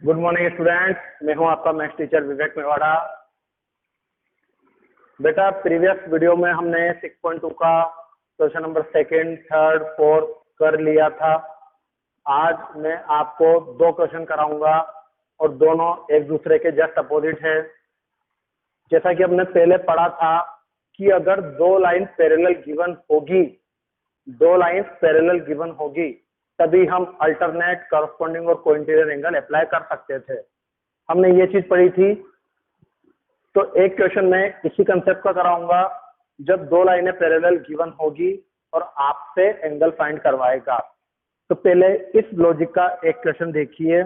Good morning students, मैं हूं आपका मैथ्स टीचर विवेक मेवाड़ा। बेटा, प्रीवियस वीडियो में हमने 6.2 का question number second, third, fourth कर लिया था। आज मैं आपको दो क्वेश्चन कराऊंगा और दोनों एक दूसरे के जस्ट अपोजिट है। जैसा कि हमने पहले पढ़ा था कि अगर दो लाइन पैरेलल गिवन होगी तभी हम अल्टरनेट, करस्पॉन्डिंग और कोइंटीरियर एंगल अप्लाई कर सकते थे। हमने ये चीज पढ़ी थी। तो एक क्वेश्चन में इसी कंसेप्ट का कराऊंगा, जब दो लाइनें पैरेलल गिवन होगी और आपसे एंगल फाइंड करवाएगा। तो पहले इस लॉजिक का एक क्वेश्चन देखिए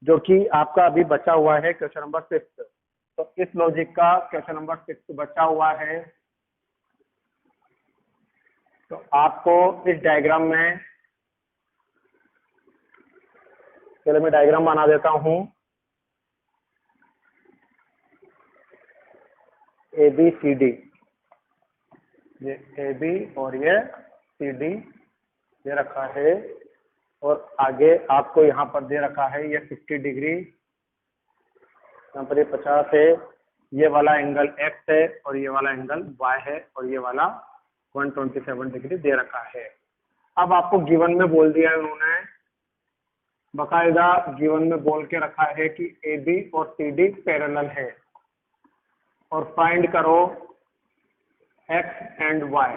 जो कि आपका अभी बचा हुआ है, क्वेश्चन नंबर 6। तो इस लॉजिक का क्वेश्चन नंबर 6 बचा हुआ है। तो आपको इस डायग्राम में, पहले मैं डायग्राम बना देता हूं। ए बी सी डी, ये ए बी और ये सी डी दे रखा है और आगे आपको यहाँ पर दे रखा है ये 50 डिग्री, यहाँ पर ये 50 है, ये वाला एंगल एक्स है और ये वाला एंगल वाई है और ये वाला 127 डिग्री दे रखा है। अब आपको गिवन में बोल दिया है उन्होंने, बकायदा गिवन में बोल के रखा है कि ए बी और सी डी पैरेलल है और फाइंड करो एक्स एंड वाई।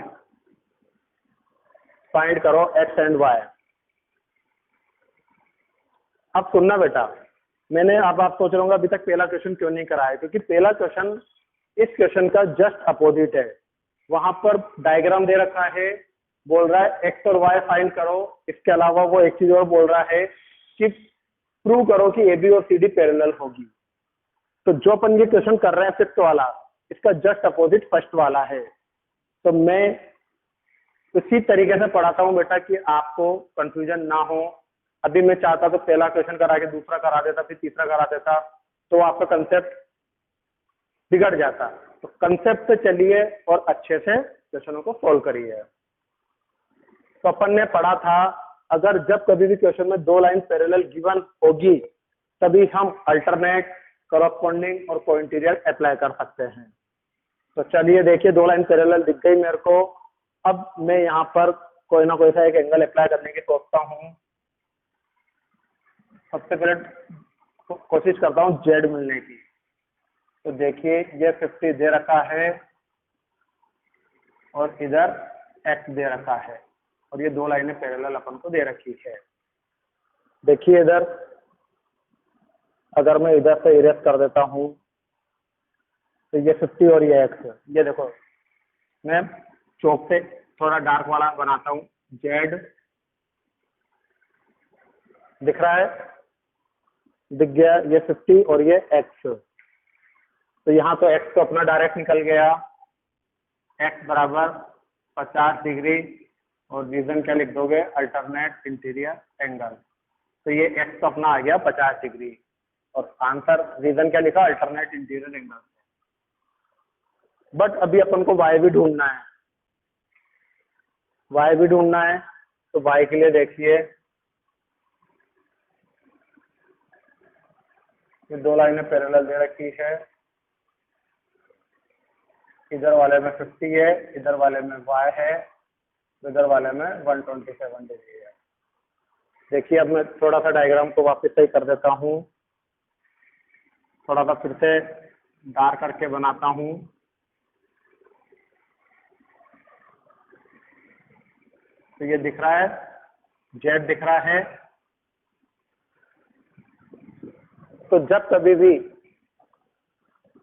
फाइंड करो एक्स एंड वाई। अब सुनना बेटा, मैंने अब आप सोच रहे होंगे अभी तक पहला क्वेश्चन क्यों नहीं कराया, क्योंकि पहला क्वेश्चन इस क्वेश्चन का जस्ट अपोजिट है। वहां पर डायग्राम दे रखा है, बोल रहा है एक्स और वाई फाइंड करो। इसके अलावा वो एक चीज और बोल रहा है कि प्रूव करो कि ए बी और सी डी पैरेलल होगी। तो जो अपन ये क्वेश्चन कर रहे हैं फिफ्थ वाला, इसका जस्ट अपोजिट फर्स्ट वाला है। तो मैं इसी तरीके से पढ़ाता हूं बेटा कि आपको कंफ्यूजन ना हो। अभी मैं चाहता तो पहला क्वेश्चन करा के दूसरा करा देता, फिर तीसरा करा देता, तो आपका कंसेप्ट बिगड़ जाता। तो कंसेप्ट से चलिए और अच्छे से क्वेश्चनों को सोल्व करिए। तो अपन ने पढ़ा था, अगर जब कभी भी क्वेश्चन में दो लाइन पैरेलल गिवन होगी तभी हम अल्टरनेट, करस्पॉन्डिंग और कोइंटीरियर अप्लाई कर सकते हैं। तो चलिए देखिए, दो लाइन पैरेलल दिख गई मेरे को। अब मैं यहाँ पर कोई ना कोई सा एक एंगल अप्लाई करने की सोचता हूँ। सबसे पहले कोशिश करता हूँ जेड मिलने की। तो देखिए ये 50 दे रखा है और इधर एक्स दे रखा है और ये दो लाइनें पैरेलल अपन को दे रखी है। देखिए इधर अगर मैं इधर से इरेज कर देता हूँ तो ये 50 और ये एक्स, ये देखो मैं चौक से थोड़ा डार्क वाला बनाता हूँ। जेड दिख रहा है, दिख गया, ये 50 और ये एक्स। तो यहाँ तो एक्स तो अपना डायरेक्ट निकल गया, एक्स बराबर 50 डिग्री और रीजन क्या लिख दोगे, अल्टरनेट इंटीरियर एंगल। तो ये एक्स तो अपना आ गया 50 डिग्री और आंसर रीजन क्या लिखा, अल्टरनेट इंटीरियर एंगल। बट अभी अपन को वाई भी ढूंढना है, वाई भी ढूंढना है। तो वाई के लिए देखिए ये दो लाइनें पैरेलल दे रखी है, इधर वाले में 50 है, इधर वाले में y है, इधर वाले में 127 डिग्री है। देखिए अब मैं थोड़ा सा डायग्राम को वापस सही कर देता हूँ, थोड़ा सा फिर से डार्क करके बनाता हूँ। तो ये दिख रहा है, जेड दिख रहा है। तो जब कभी भी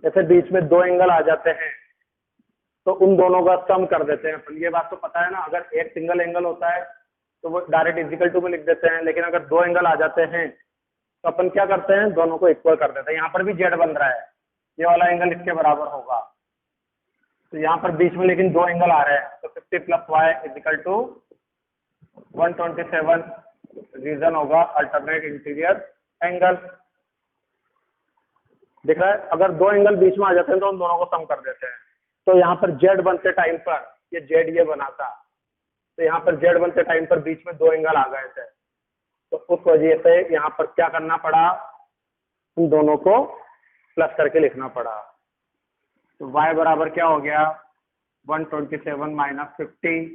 ऐसे बीच में दो एंगल आ जाते हैं तो उन दोनों का सम कर देते हैं। ये बात तो पता है ना, अगर एक सिंगल एंगल होता है तो वो डायरेक्ट इक्वल टू में लिख देते हैं, लेकिन अगर दो एंगल आ जाते हैं तो अपन क्या करते हैं, दोनों को इक्वल कर देते हैं। यहाँ पर भी जेड बन रहा है, ये वाला एंगल इसके बराबर होगा। तो यहाँ पर बीच में लेकिन दो एंगल आ रहे हैं, तो 50 plus Y equal to 127, reason होगा अल्टरनेट इंटीरियर एंगल। दिख रहा है, अगर दो एंगल बीच में आ जाते हैं तो उन दोनों को सम कर देते हैं। तो यहाँ पर जेड बनते टाइम पर ये जेड ये बना था, तो यहाँ पर जेड बनते टाइम पर बीच में दो एंगल आ गए थे, तो उस वजह से यहाँ पर क्या करना पड़ा, इन दोनों को प्लस करके लिखना पड़ा। तो y बराबर क्या हो गया 127 माइनस 50,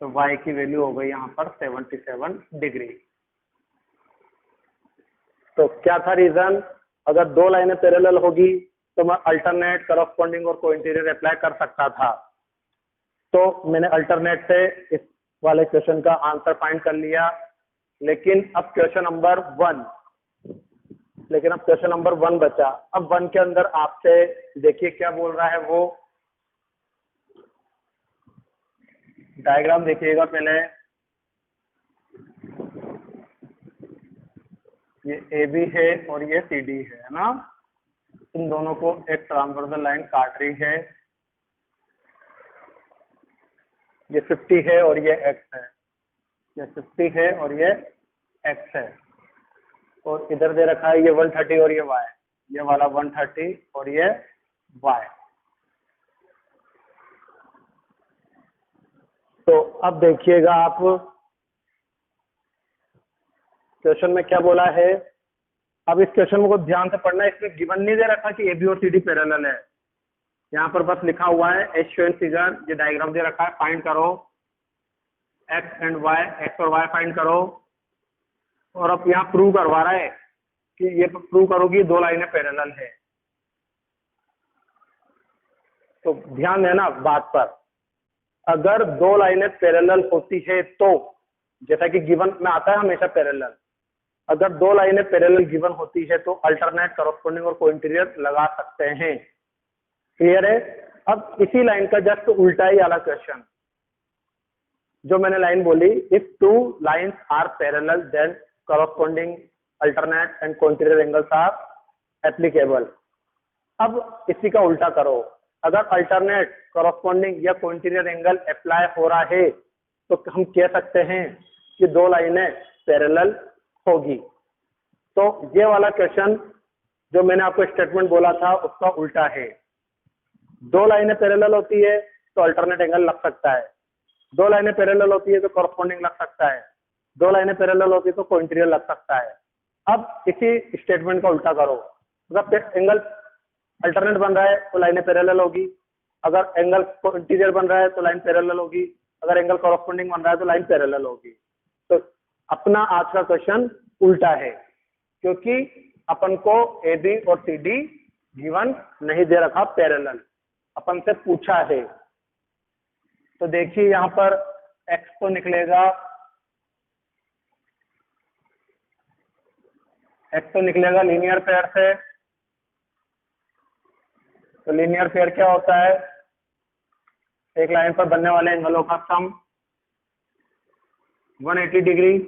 तो y की वैल्यू हो गई यहाँ पर 77 डिग्री। तो क्या था रीजन, अगर दो लाइनें पैरेलल होगी तो मैं अल्टरनेट, करस्पॉन्डिंग और कोइंटीरियर अप्लाई कर सकता था। तो मैंने अल्टरनेट से इस वाले क्वेश्चन का आंसर फाइंड कर लिया। लेकिन अब क्वेश्चन नंबर 1 बचा। अब 1 के अंदर आपसे देखिए क्या बोल रहा है, वो डायग्राम देखिएगा पहले। ये AB है और ये CD है ना। इन दोनों को एक ट्रांसवर्सल लाइन काट रही है। ये 50 है और ये X है, ये 50 है और ये X है। और इधर दे रखा है ये 130 और ये Y, ये वाला 130 और ये Y। तो अब देखिएगा आप क्वेश्चन में क्या बोला है। अब इस क्वेश्चन को ध्यान से पढ़ना है, इसमें गिवन नहीं दे रखा कि AB और CD पैरेलल है। यहाँ पर बस लिखा हुआ है एज शोन फिगर, ये डायग्राम दे रखा है, फाइंड करो X एंड Y, X और Y फाइंड करो। और अब यहाँ प्रूव करवा रहा है कि ये प्रूव करो कि दो लाइनें पैरेलल है। तो ध्यान देना बात पर, अगर दो लाइनें पैरेलल होती है तो, जैसा कि गिवन में आता है हमेशा पैरेलल, अगर दो लाइनें पैरेलल गिवन होती है तो अल्टरनेट, करस्पॉन्डिंग और कोइंटीरियर लगा सकते हैं। क्लियर है। अब इसी लाइन का जस्ट उल्टा ही वाला क्वेश्चन जो मैंने लाइन बोली, if two lines are parallel then corresponding, alternate and cointerior angles are applicable. अब इसी का उल्टा करो, अगर अल्टरनेट, करस्पॉन्डिंग या कोइंटीरियर एंगल अप्लाई हो रहा है तो हम कह सकते हैं कि दो लाइनें पैरेलल होगी। तो ये वाला क्वेश्चन जो मैंने आपको स्टेटमेंट बोला था उसका उल्टा है। दो लाइनें पैरेलल होती है तो अल्टरनेट एंगल लग सकता है, दो लाइनें पैरेलल होती है तो करस्पॉन्डिंग लग सकता है, दो लाइनें पैरेलल होती है तो कोइंटीरियर लग सकता है। अब इसी स्टेटमेंट का उल्टा करो, अगर एंगल अल्टरनेट बन रहा है तो लाइनें पैरेलल होगी, अगर एंगल कोइंटीरियर बन रहा है तो लाइन पैरेलल होगी, अगर एंगल करस्पॉन्डिंग बन रहा है तो लाइन पैरेलल होगी। तो अपना आज का क्वेश्चन उल्टा है, क्योंकि अपन को AB और CD गिवन नहीं दे रखा पैरेलल, अपन से पूछा है। तो देखिए यहाँ पर X तो निकलेगा, X तो निकलेगा लीनियर पेयर से। तो लीनियर पेयर क्या होता है, एक लाइन पर बनने वाले एंगलों का सम 180 डिग्री।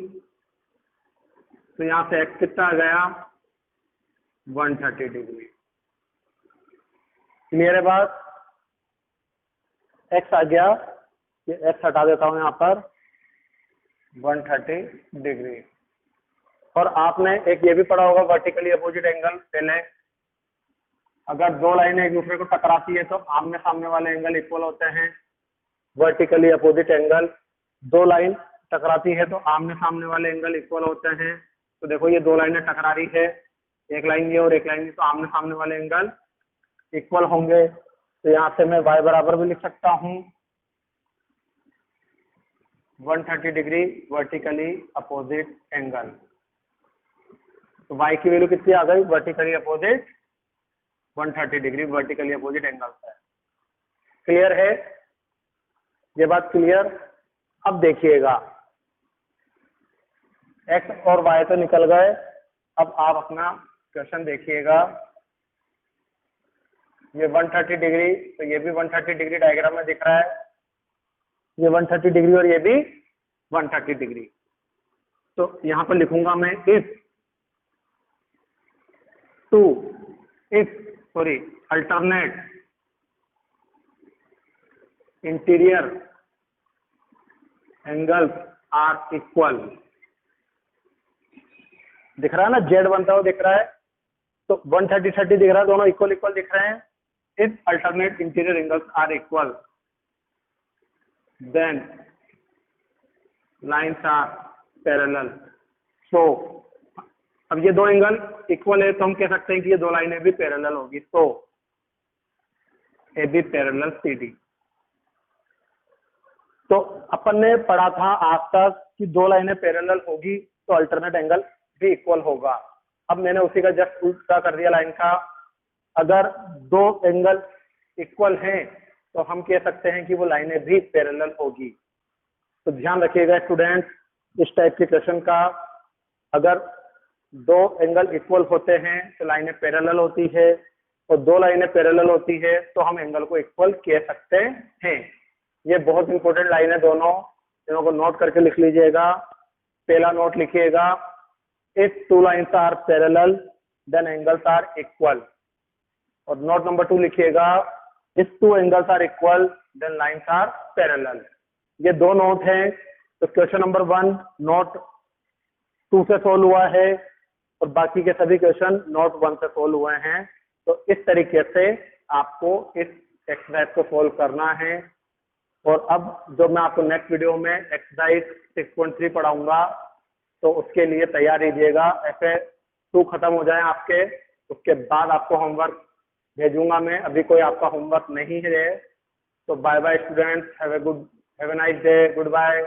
तो यहां से X कितना आ गया 130 डिग्री। क्लियर है बात, X आ गया, ये X हटा देता हूं यहाँ पर 130 डिग्री। और आपने एक ये भी पढ़ा होगा वर्टिकली अपोजिट एंगल पहले, अगर दो लाइनें एक दूसरे को टकराती है तो आमने सामने वाले एंगल इक्वल होते हैं। वर्टिकली अपोजिट एंगल, दो लाइन टकराती है तो आमने सामने वाले एंगल इक्वल होते हैं। तो देखो ये दो लाइनें टकरा रही है, एक लाइन ये और एक लाइन ये, तो आमने सामने वाले एंगल इक्वल होंगे। तो यहाँ से मैं y बराबर भी लिख सकता हूँ 130 डिग्री वर्टिकली अपोजिट एंगल। तो y की वैल्यू कितनी आ गई, vertically opposite 130 degree vertically opposite angle है। क्लियर है ये बात, क्लियर। अब देखिएगा X और Y तो निकल गए, अब आप अपना क्वेश्चन देखिएगा। ये 130 डिग्री, तो ये भी 130 डिग्री डायग्राम में दिख रहा है, ये 130 डिग्री और ये भी 130 डिग्री। तो यहां पर लिखूंगा मैं alternate interior angles are equal. दिख रहा है ना, जेड बनता हुआ दिख रहा है, तो 130 30 दिख रहा है, दोनों इक्वल इक्वल दिख रहे हैं। If alternate interior angles are equal then lines are parallel. So अब ये दो एंगल इक्वल है तो हम कह सकते हैं कि ये दो लाइनें भी पैरेलल होगी, तो A B parallel C D. तो अपन ने पढ़ा था आज तक कि दो लाइनें पैरेलल होगी तो अल्टरनेट एंगल भी इक्वल होगा। अब मैंने उसी का जस्ट उल्टा कर दिया लाइन का। अगर दो एंगल इक्वल हैं तो हम कह सकते हैं कि वो लाइनें भी पैरेलल होगी। तो ध्यान रखिएगा स्टूडेंट इस टाइप के क्वेश्चन का, अगर दो एंगल इक्वल होते हैं तो लाइनें पैरेलल होती है, और दो लाइनें पैरेलल होती है तो हम एंगल को इक्वल कह सकते हैं। ये बहुत इंपॉर्टेंट लाइन है दोनों, इनको को नोट करके लिख लीजिएगा। पहला नोट लिखिएगा, if two lines are parallel then angles are equal. और नोट नंबर 2 लिखिएगा, if two angles are equal then lines are parallel. ये दो नोट हैं। तो क्वेश्चन नंबर 1 नोट 2 से सोल्व हुआ है और बाकी के सभी क्वेश्चन नोट 1 से सोल्व हुए हैं। तो इस तरीके से आपको इस एक्सरसाइज को सोल्व करना है। और अब जो मैं आपको नेक्स्ट वीडियो में एक्सरसाइज 6.3 पढ़ाऊंगा तो उसके लिए तैयार रहिएगा। ऐसे 2 खत्म हो जाए आपके, उसके बाद आपको होमवर्क भेजूंगा मैं। अभी कोई आपका होमवर्क नहीं है। तो bye bye students, have a nice day, good bye.